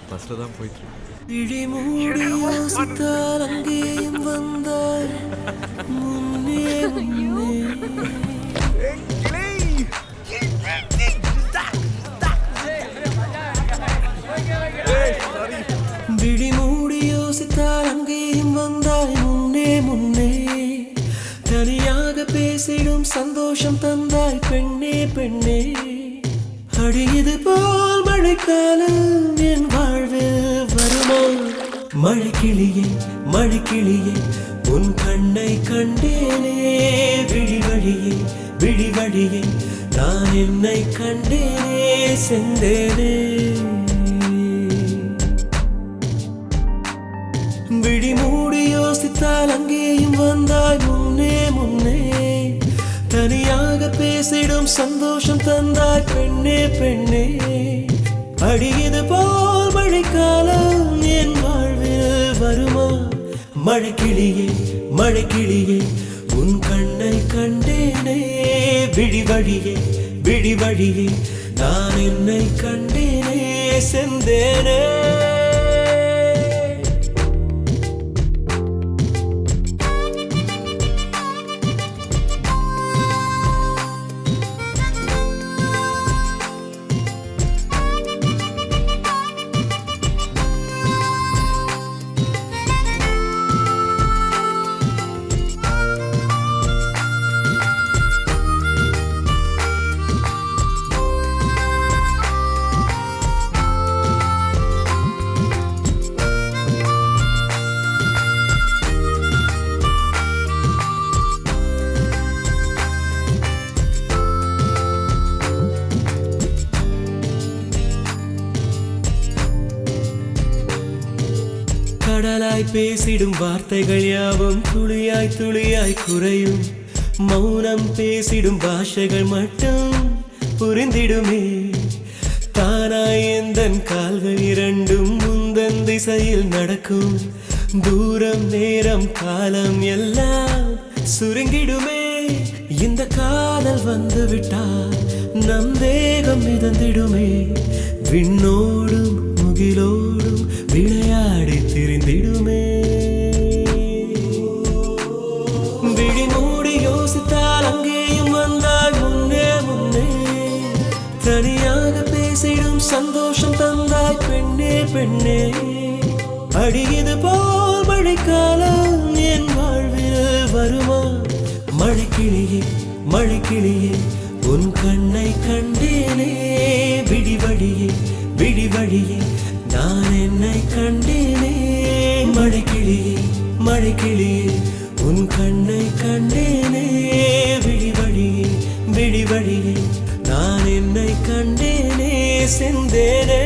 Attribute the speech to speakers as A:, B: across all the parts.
A: ஃபர்ஸ்ட்ல தான் போயிட்டு இருக்கு.
B: இடிமூடி யோசித்தால் அங்கேயும் வந்தாய் முன்னே முன்னே. விழிமூடி யோசித்தால் அங்கேயும் வந்தாய் முன்னே முன்னே. தனியாக பேசிடும் சந்தோஷம் தந்தாய் பெண்ணே பெண்ணே. அடியது போல் மழைக்காலம் என் வாழ்வில் வருமா? மழைக்கிளியே மழைக்கிளியே உன் கண்ணை கண்டேனே. விழிவழியே விழிவழியே நான் என்னை கண்டேனே செந்தேனே. விழிமூடி யோசித்தால் அங்கேயும் வந்தாய் முன்னே முன்னே. தனியாக பேசிடும் சந்தோஷம் தந்தாய் பெண்ணே பெண்ணே. அடியது போல் மழைக்காலம் என் வாழ்வில் வருமா? மழைக்கிளியே மழைக்கிளியே உன் கண்ணை கண்டேனே. விழிவழியே விழிவழியே நான் என்னை கண்டேனே செந்தேனே. கடலாய் பேசிடும் வார்த்தைகள் யாவும் துளியாய் துளியாய் குறையும். மௌனம் பேசிடும் பாஷைகள் மட்டும் புரிந்திடுமே. தானாய் எந்தன் கால்கள் இரண்டும் முந்தன் திசையில் நடக்கும். தூரம் நேரம் காலம் எல்லாம் சுருங்கிடுமே. இந்த காதல் வந்து விட்டால் நம் தேகம் மிதந்திடுமே. விண்ணோடும் முகிலோடும் விளையாடி திரிந்திடுமே. விழிமூடி யோசித்தால் அங்கேயும் வந்தாய் முன்னே முன்னே. தனியாக பேசிடும் சந்தோஷம் தந்தாய் பெண்ணே பெண்ணே. அடியது போல் மழைக்காலம் என் வாழ்வில் வருமா? மழைக்கிளியே மழைக்கிளியே உன் கண்ணை கண்டேனே. விழிவழியே விழிவழியே நான் என்னை கண்டேனே. மழைக்கிளியே மழைக்கிளியே உன் கண்ணை கண்டேனே. விழிவழியே விழிவழியே நான் என்னை கண்டேனே செந்தேனே.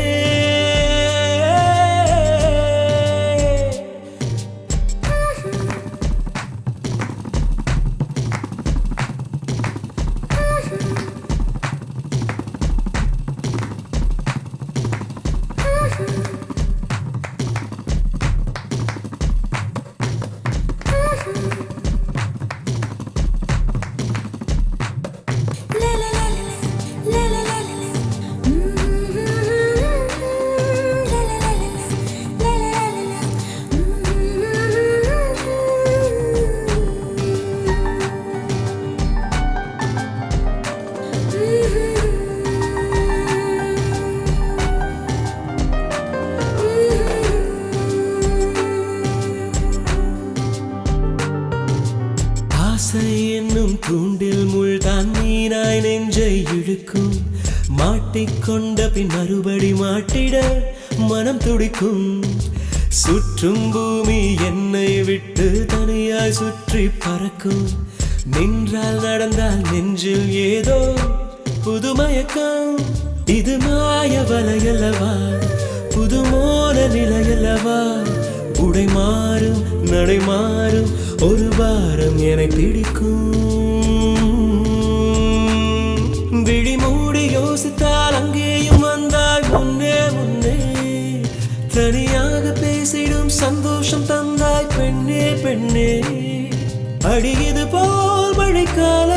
B: என்னும் தூண்டில் முள்தான் மீனாய் நெஞ்சை இழுக்கும். மாட்டிக்கொண்ட பின் மறுபடி மாட்டிட மனம் துடிக்கும். சுற்றும் பூமி என்னை விட்டு தனியாய் சுற்றி பறக்கும். நின்றால் நடந்தால் நெஞ்சில் ஏதோ புதுமயக்கம். இது மாய வலையல்லவா புதுமோன நிலையல்லவா? உடை மாறும் நடை மாறும் ஒரு வாரம் என்னை பிடிக்கும். விழிமூடி யோசித்தால் அங்கேயும் வந்தாய் முன்னே முன்னே. தனியாக பேசிடும் சந்தோஷம் தந்தாய் பெண்ணே பெண்ணே. அடியது போல் மழைக்காலம்